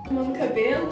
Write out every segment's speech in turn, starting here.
Arrumando cabelo.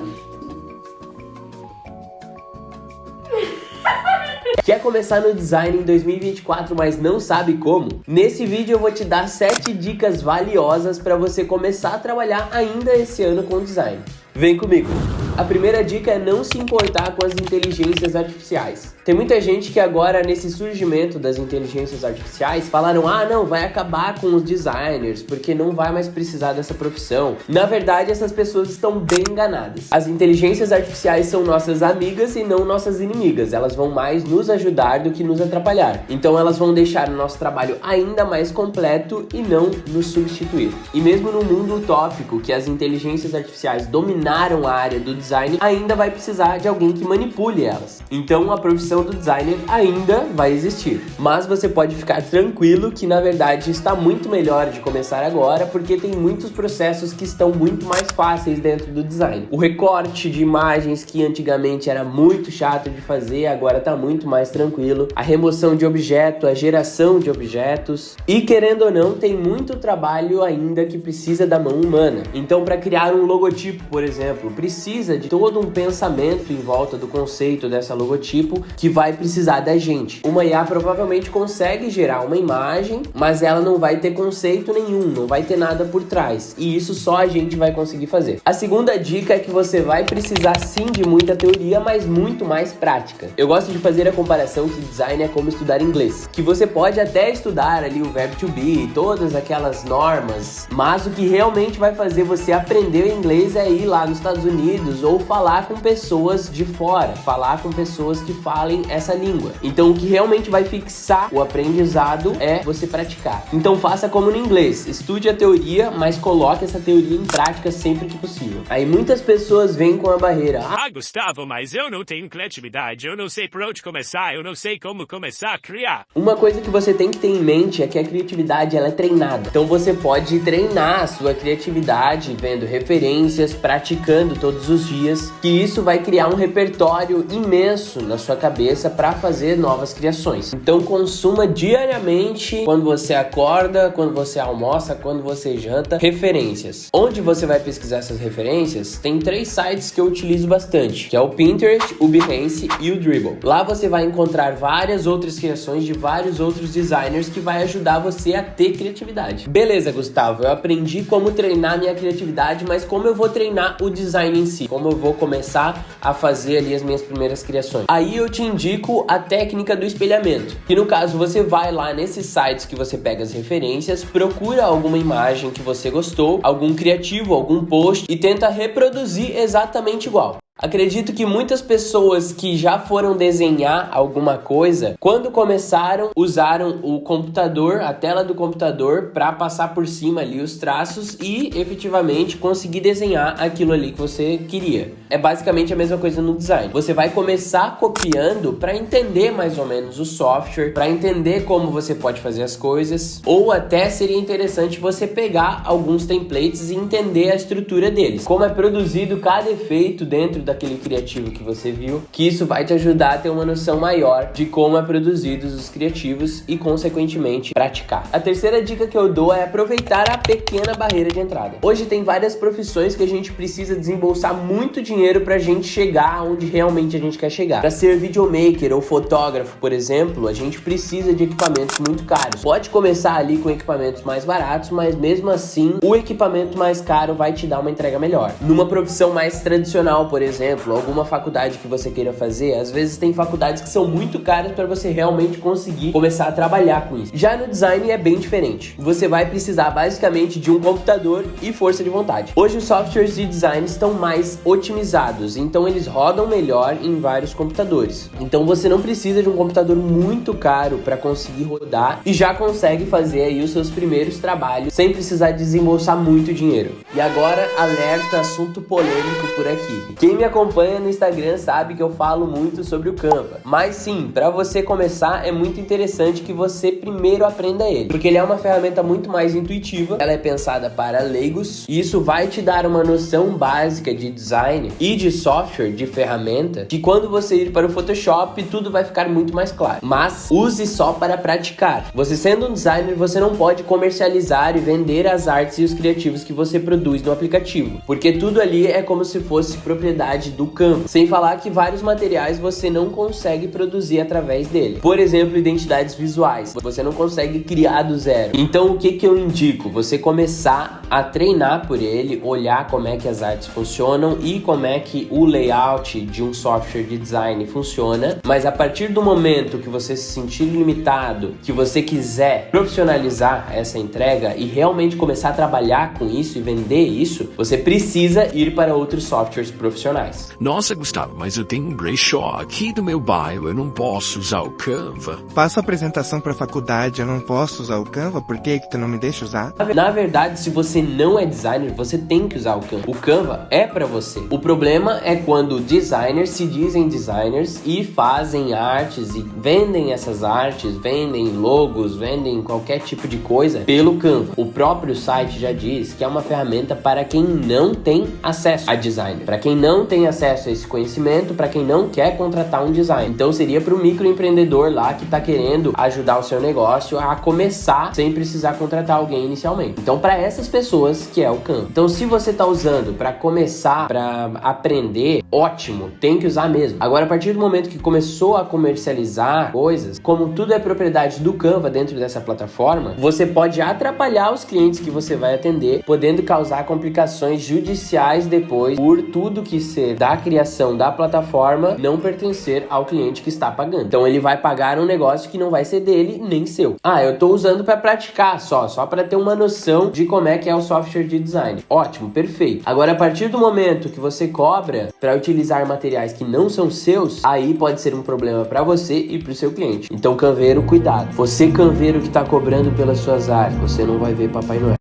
Quer começar no design em 2024, mas não sabe como? Nesse vídeo eu vou te dar 7 dicas valiosas para você começar a trabalhar ainda esse ano com design. Vem comigo! A primeira dica é não se importar com as inteligências artificiais. Tem muita gente que agora, nesse surgimento das inteligências artificiais, falaram: ah, não, vai acabar com os designers, porque não vai mais precisar dessa profissão. Na verdade, essas pessoas estão bem enganadas. As inteligências artificiais são nossas amigas e não nossas inimigas. Elas vão mais nos ajudar do que nos atrapalhar. Então elas vão deixar o nosso trabalho ainda mais completo e não nos substituir. E mesmo no mundo utópico, que as inteligências artificiais dominaram a área do design, ainda vai precisar de alguém que manipule elas. Então a profissão do designer ainda vai existir. Mas você pode ficar tranquilo que na verdade está muito melhor de começar agora, porque tem muitos processos que estão muito mais fáceis dentro do design. O recorte de imagens, que antigamente era muito chato de fazer, agora está muito mais tranquilo. A remoção de objeto, a geração de objetos. E querendo ou não, tem muito trabalho ainda que precisa da mão humana. Então para criar um logotipo, por exemplo, precisa de todo um pensamento em volta do conceito dessa logotipo que vai precisar da gente. Uma IA provavelmente consegue gerar uma imagem, mas ela não vai ter conceito nenhum, não vai ter nada por trás. E isso só a gente vai conseguir fazer. A segunda dica é que você vai precisar sim de muita teoria, mas muito mais prática. Eu gosto de fazer a comparação que design é como estudar inglês. Que você pode até estudar ali o verbo to be, todas aquelas normas, mas o que realmente vai fazer você aprender o inglês é ir lá nos Estados Unidos ou falar com pessoas de fora, falar com pessoas que falem essa língua. Então o que realmente vai fixar o aprendizado é você praticar. Então faça como no inglês, estude a teoria, mas coloque essa teoria em prática sempre que possível. Aí muitas pessoas vêm com a barreira: ah, Gustavo, mas eu não tenho criatividade, eu não sei por onde começar, eu não sei como começar a criar. Uma coisa que você tem que ter em mente é que a criatividade ela é treinada. Então você pode treinar a sua criatividade vendo referências, praticando todos os dias, que isso vai criar um repertório imenso na sua cabeça para fazer novas criações. Então consuma diariamente, quando você acorda, quando você almoça, quando você janta, referências. Onde você vai pesquisar essas referências? Tem 3 sites que eu utilizo bastante, que é o Pinterest, o Behance e o Dribbble. Lá você vai encontrar várias outras criações de vários outros designers que vai ajudar você a ter criatividade. Beleza, Gustavo, eu aprendi como treinar minha criatividade, mas como eu vou treinar o design em si? Como eu vou começar a fazer ali as minhas primeiras criações? Aí eu te indico a técnica do espelhamento, que no caso você vai lá nesses sites que você pega as referências, procura alguma imagem que você gostou, algum criativo, algum post e tenta reproduzir exatamente igual. Acredito que muitas pessoas que já foram desenhar alguma coisa, quando começaram, usaram o computador, a tela do computador, para passar por cima ali os traços e efetivamente conseguir desenhar aquilo ali que você queria. É basicamente a mesma coisa no design. Você vai começar copiando para entender mais ou menos o software, para entender como você pode fazer as coisas, ou até seria interessante você pegar alguns templates e entender a estrutura deles, como é produzido cada efeito dentro daquele criativo que você viu, que isso vai te ajudar a ter uma noção maior de como é produzidos os criativos e, consequentemente, praticar. A terceira dica que eu dou é aproveitar a pequena barreira de entrada. Hoje tem várias profissões que a gente precisa desembolsar muito dinheiro pra gente chegar onde realmente a gente quer chegar. Para ser videomaker ou fotógrafo, por exemplo, a gente precisa de equipamentos muito caros. Pode começar ali com equipamentos mais baratos, mas mesmo assim, o equipamento mais caro vai te dar uma entrega melhor. Numa profissão mais tradicional, por exemplo, alguma faculdade que você queira fazer, às vezes tem faculdades que são muito caras para você realmente conseguir começar a trabalhar com isso. Já no design é bem diferente. Você vai precisar basicamente de um computador e força de vontade. Hoje os softwares de design estão mais otimizados, então eles rodam melhor em vários computadores. Então você não precisa de um computador muito caro para conseguir rodar e já consegue fazer aí os seus primeiros trabalhos sem precisar desembolsar muito dinheiro. E agora, alerta, assunto polêmico por aqui. Quem me me acompanha no Instagram sabe que eu falo muito sobre o Canva. Mas sim, para você começar é muito interessante que você primeiro aprenda ele, porque ele é uma ferramenta muito mais intuitiva, ela é pensada para leigos e isso vai te dar uma noção básica de design e de software, de ferramenta, que quando você ir para o Photoshop tudo vai ficar muito mais claro. Mas use só para praticar. Você sendo um designer, você não pode comercializar e vender as artes e os criativos que você produz no aplicativo, porque tudo ali é como se fosse propriedade do Canva. Sem falar que vários materiais você não consegue produzir através dele. Por exemplo, identidades visuais. Você não consegue criar do zero. Então o que eu indico? Você começar a treinar por ele, olhar como é que as artes funcionam e como é que o layout de um software de design funciona. Mas a partir do momento que você se sentir limitado, que você quiser profissionalizar essa entrega e realmente começar a trabalhar com isso e vender isso, você precisa ir para outros softwares profissionais. Nossa, Gustavo, mas eu tenho um brechó aqui do meu bairro, eu não posso usar o Canva. Faço apresentação pra faculdade, eu não posso usar o Canva, por que tu não me deixa usar? Na verdade, se você não é designer, você tem que usar o Canva. O Canva é pra você. O problema é quando designers se dizem designers e fazem artes e vendem essas artes, vendem logos, vendem qualquer tipo de coisa pelo Canva. O próprio site já diz que é uma ferramenta para quem não tem acesso a design, para quem não tem acesso a esse conhecimento, para quem não quer contratar um design. Então seria para o microempreendedor lá que está querendo ajudar o seu negócio a começar sem precisar contratar alguém inicialmente. Então para essas pessoas que é o Canva. Então se você está usando para começar, para aprender, ótimo, tem que usar mesmo. Agora a partir do momento que começou a comercializar coisas, como tudo é propriedade do Canva dentro dessa plataforma, você pode atrapalhar os clientes que você vai atender, podendo causar complicações judiciais depois por tudo que ser da criação da plataforma não pertencer ao cliente que está pagando. Então ele vai pagar um negócio que não vai ser dele nem seu. Eu tô usando para praticar só para ter uma noção de como é que é o software de design. Ótimo, perfeito. Agora a partir do momento que você cobra para utilizar materiais que não são seus, aí pode ser um problema para você e para o seu cliente. Então canveiro, cuidado. Você canveiro que tá cobrando pelas suas artes, você não vai ver Papai Noel.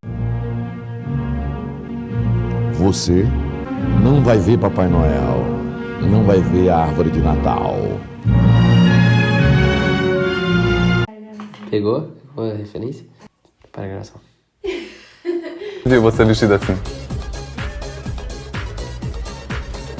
Você não vai ver Papai Noel, não vai ver a árvore de Natal. Pegou? Pegou a referência? Para a gravação. Vi você vestido assim.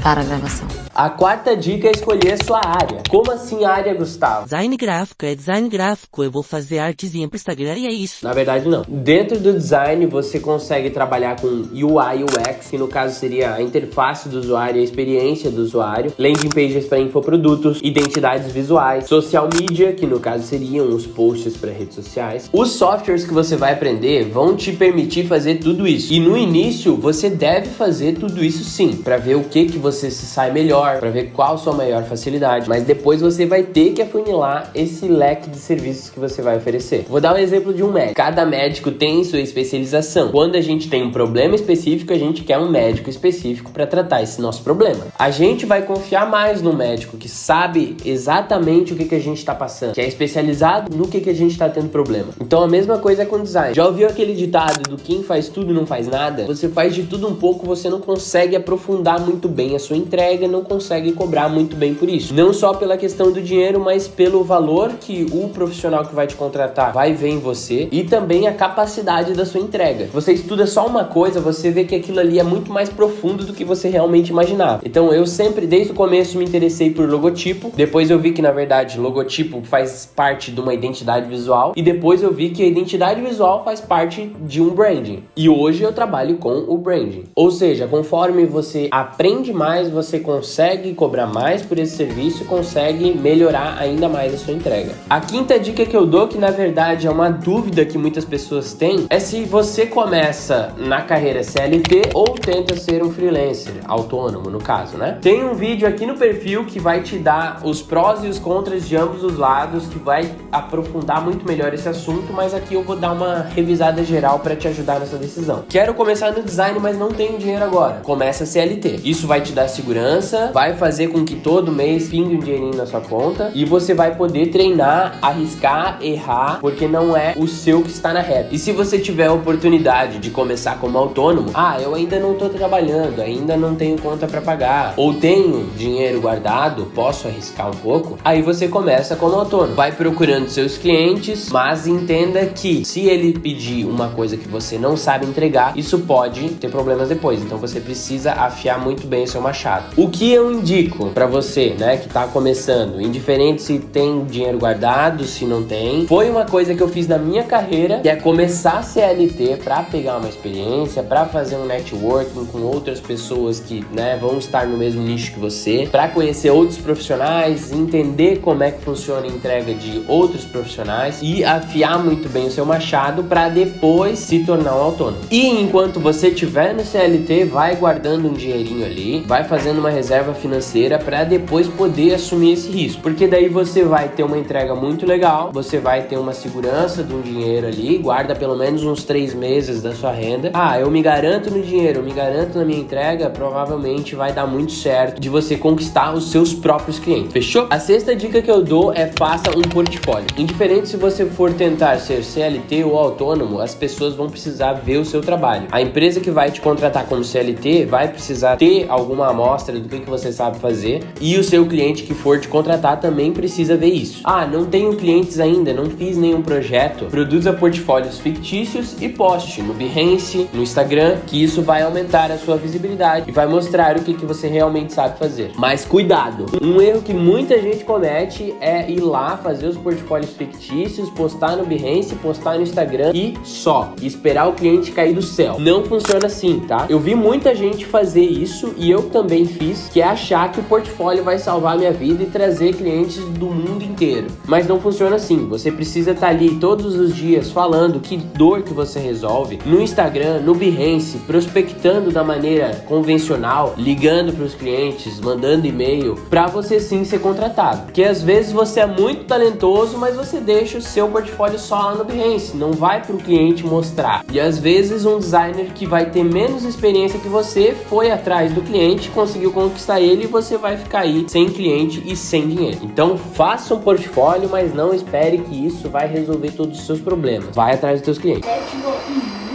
Para a gravação. A quarta dica é escolher a sua área. Como assim área, Gustavo? Design gráfico, é design gráfico. Eu vou fazer artezinha pro Instagram e é isso. Na verdade, não. Dentro do design, você consegue trabalhar com UI e UX, que no caso seria a interface do usuário, a experiência do usuário, landing pages para infoprodutos, identidades visuais, social media, que no caso seriam os posts para redes sociais. Os softwares que você vai aprender vão te permitir fazer tudo isso. E no início, você deve fazer tudo isso sim, para ver o que você se sai melhor, para ver qual a sua maior facilidade, mas depois você vai ter que afunilar esse leque de serviços que você vai oferecer. Vou dar um exemplo de um médico. Cada médico tem sua especialização. Quando a gente tem um problema específico, a gente quer um médico específico para tratar esse nosso problema. A gente vai confiar mais no médico que sabe exatamente o que a gente está passando, que é especializado no que a gente está tendo problema. Então a mesma coisa é com design. Já ouviu aquele ditado do quem faz tudo não faz nada? Você faz de tudo um pouco, você não consegue aprofundar muito bem a sua entrega, não consegue cobrar muito bem por isso. Não só pela questão do dinheiro, mas pelo valor que o profissional que vai te contratar vai ver em você e também a capacidade da sua entrega. Você estuda só uma coisa, você vê que aquilo ali é muito mais profundo do que você realmente imaginava. Então eu sempre, desde o começo, me interessei por logotipo. Depois eu vi que, na verdade, logotipo faz parte de uma identidade visual. E depois eu vi que a identidade visual faz parte de um branding. E hoje eu trabalho com o branding. Ou seja, conforme você aprende mais, você consegue cobrar mais por esse serviço e consegue melhorar ainda mais a sua entrega. A quinta dica que eu dou, que na verdade é uma dúvida que muitas pessoas têm, é se você começa na carreira CLT ou tenta ser um freelancer, autônomo no caso, né? Tem um vídeo aqui no perfil que vai te dar os prós e os contras de ambos os lados, que vai aprofundar muito melhor esse assunto, mas aqui eu vou dar uma revisada geral para te ajudar nessa decisão. Quero começar no design, mas não tenho dinheiro agora. Começa CLT. Isso vai te dar segurança, vai fazer com que todo mês pingue um dinheirinho na sua conta e você vai poder treinar, arriscar, errar, porque não é o seu que está na reta. E se você tiver a oportunidade de começar como autônomo, eu ainda não tô trabalhando, ainda não tenho conta para pagar, ou tenho dinheiro guardado, posso arriscar um pouco, aí você começa como autônomo. Vai procurando seus clientes, mas entenda que se ele pedir uma coisa que você não sabe entregar, isso pode ter problemas depois. Então você precisa afiar muito bem o seu machado. O que eu indico para você, né, que tá começando, indiferente se tem dinheiro guardado, se não tem, foi uma coisa que eu fiz na minha carreira, que é começar a CLT para pegar uma experiência, para fazer um networking com outras pessoas que, né, vão estar no mesmo nicho que você, para conhecer outros profissionais, entender como é que funciona a entrega de outros profissionais e afiar muito bem o seu machado para depois se tornar um autônomo. E enquanto você estiver no CLT, vai guardando um dinheirinho ali, vai fazendo uma reserva financeira para depois poder assumir esse risco, porque daí você vai ter uma entrega muito legal, você vai ter uma segurança de um dinheiro ali, guarda pelo menos uns 3 meses da sua renda. Eu me garanto no dinheiro, eu me garanto na minha entrega, provavelmente vai dar muito certo de você conquistar os seus próprios clientes. Fechou? A sexta dica que eu dou é faça um portfólio. Indiferente se você for tentar ser CLT ou autônomo, as pessoas vão precisar ver o seu trabalho. A empresa que vai te contratar como CLT vai precisar ter alguma amostra do que você sabe fazer, e o seu cliente que for te contratar também precisa ver isso. Não tenho clientes ainda, não fiz nenhum projeto. Produza portfólios fictícios e poste no Behance, no Instagram, que isso vai aumentar a sua visibilidade e vai mostrar o que você realmente sabe fazer. Mas cuidado! Um erro que muita gente comete é ir lá fazer os portfólios fictícios, postar no Behance, postar no Instagram e só esperar o cliente cair do céu. Não funciona assim, tá? Eu vi muita gente fazer isso e eu também fiz, que é achar que o portfólio vai salvar a minha vida e trazer clientes do mundo inteiro. Mas não funciona assim. Você precisa estar ali todos os dias falando que dor que você resolve no Instagram, no Behance, prospectando da maneira convencional, ligando para os clientes, mandando e-mail, para você sim ser contratado. Porque às vezes você é muito talentoso, mas você deixa o seu portfólio só lá no Behance, não vai para o cliente mostrar. E às vezes um designer que vai ter menos experiência que você foi atrás do cliente, conseguiu conquistar ele e você vai ficar aí sem cliente e sem dinheiro. Então faça um portfólio, mas não espere que isso vai resolver todos os seus problemas. Vai atrás dos seus clientes. Sétima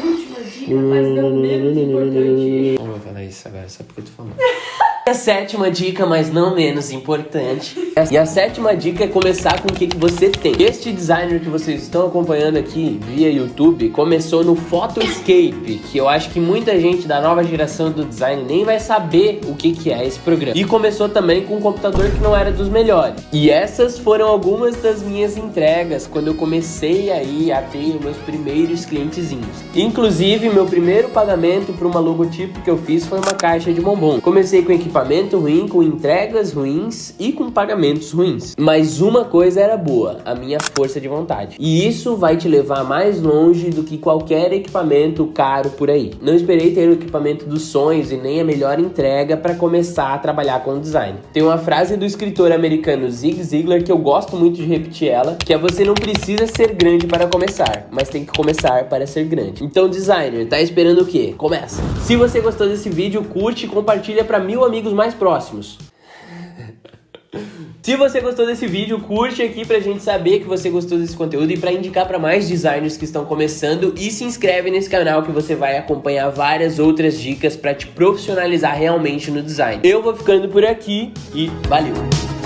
e última dica, mas não menos importante. Não vou falar isso agora, só porque eu tô falando. A sétima dica, mas não menos importante. E a sétima dica é começar com o que você tem. Este designer que vocês estão acompanhando aqui via YouTube começou no Photoscape, que eu acho que muita gente da nova geração do design nem vai saber o que é esse programa. E começou também com um computador que não era dos melhores. E essas foram algumas das minhas entregas quando eu comecei aí a ter os meus primeiros clientezinhos. Inclusive, meu primeiro pagamento para uma logotipo que eu fiz foi uma caixa de bombom. Comecei com equipamento ruim, com entregas ruins e com pagamentos ruins. Mas uma coisa era boa, a minha força de vontade. E isso vai te levar mais longe do que qualquer equipamento caro por aí. Não esperei ter o equipamento dos sonhos e nem a melhor entrega para começar a trabalhar com design. Tem uma frase do escritor americano Zig Ziglar que eu gosto muito de repetir ela, que é: você não precisa ser grande para começar, mas tem que começar para ser grande. Então, designer, tá esperando o quê? Começa! Se você gostou desse vídeo, curte e compartilha para 1000 amigos mais próximos. Se você gostou desse vídeo, curte aqui pra gente saber que você gostou desse conteúdo e pra indicar pra mais designers que estão começando, e se inscreve nesse canal que você vai acompanhar várias outras dicas pra te profissionalizar realmente no design. Eu vou ficando por aqui e valeu!